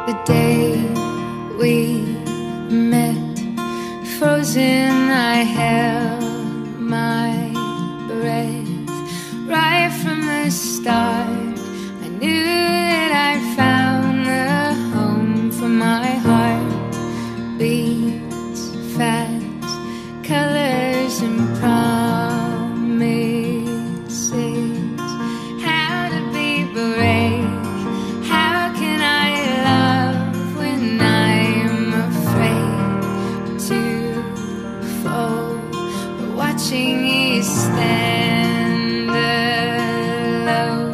The day we met, frozen, I held my breath. Right from the start, I knew that I found the home for my heart. Beats fast, colors and promises. How to be brave, how can I love when I'm afraid to fall? But watching you stand alone,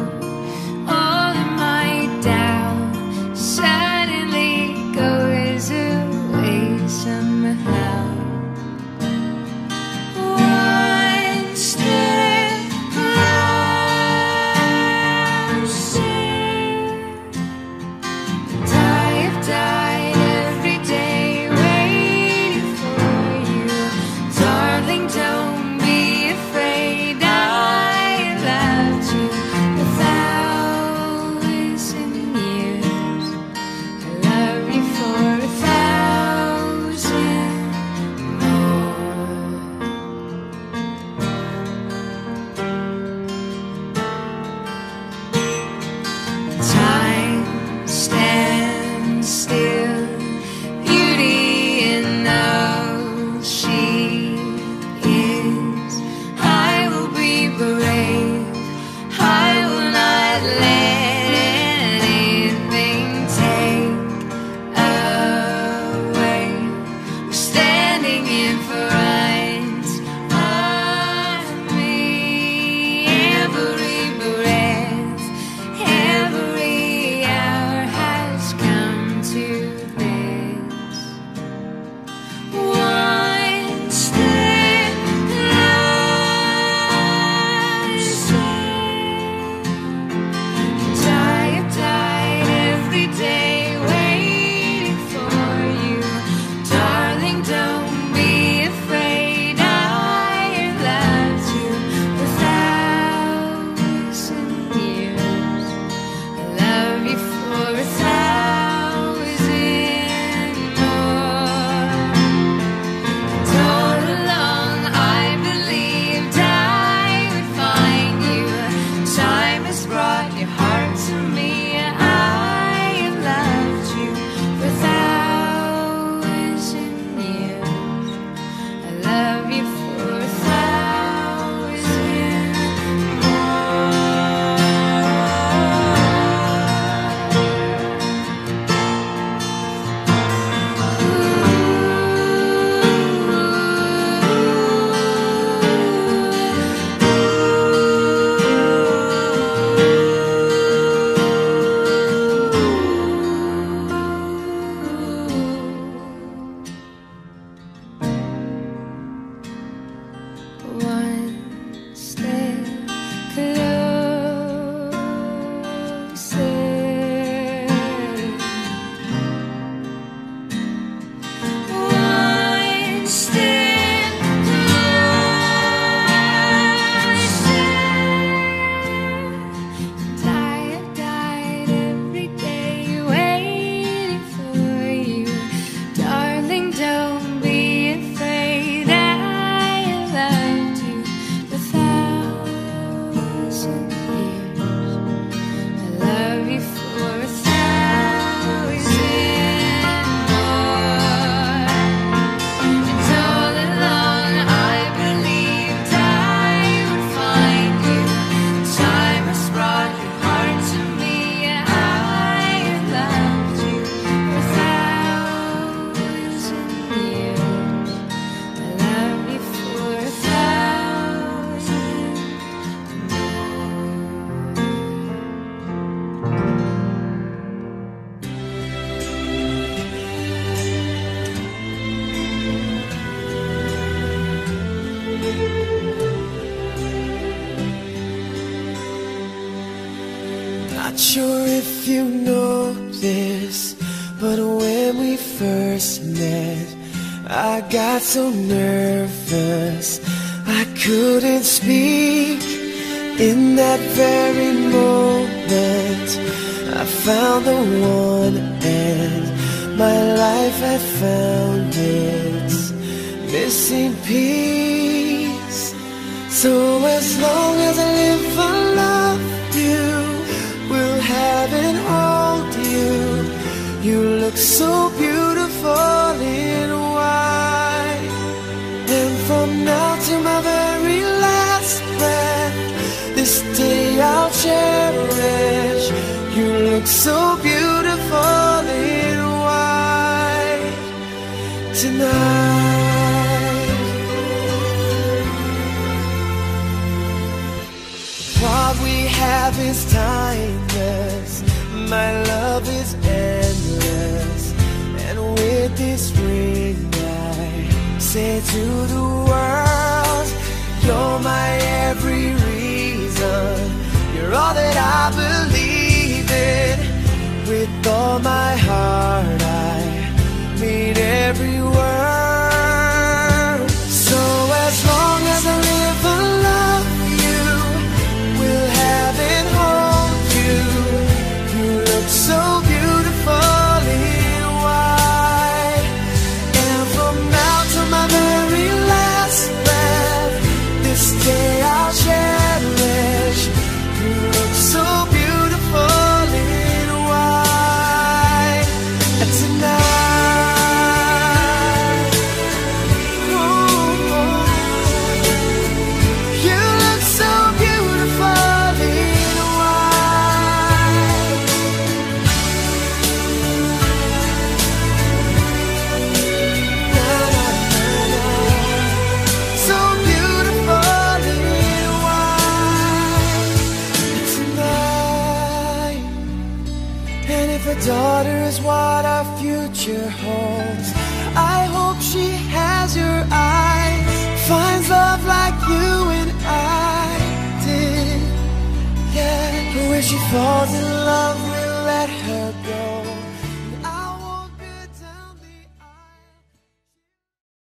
Not sure if you know this, but when we first met, I got so nervous I couldn't speak. In that very moment I found the one, and my life had found its missing piece. So as long as I live, I love you, will have and hold you. You look so beautiful in white, and from now to my very last breath, this day I'll cherish. You look so beautiful in white tonight. What we have is timeless, my love is endless, and with this ring I say to the world, you're my every reason, you're all that I believe in. With all my heart I mean every word. So as long as I live, I love you, will have and hold you. You look so beautiful in white, and from now to my very last breath, this day I'll cherish. You look so beautiful in white tonight. Ooh, you look so beautiful in white. Na, na, na, na. So beautiful in white tonight. And if a daughter is what our future holds, I hope she has your eyes, finds love like you and I did. Yeah, but when she falls in love, we'll let her go.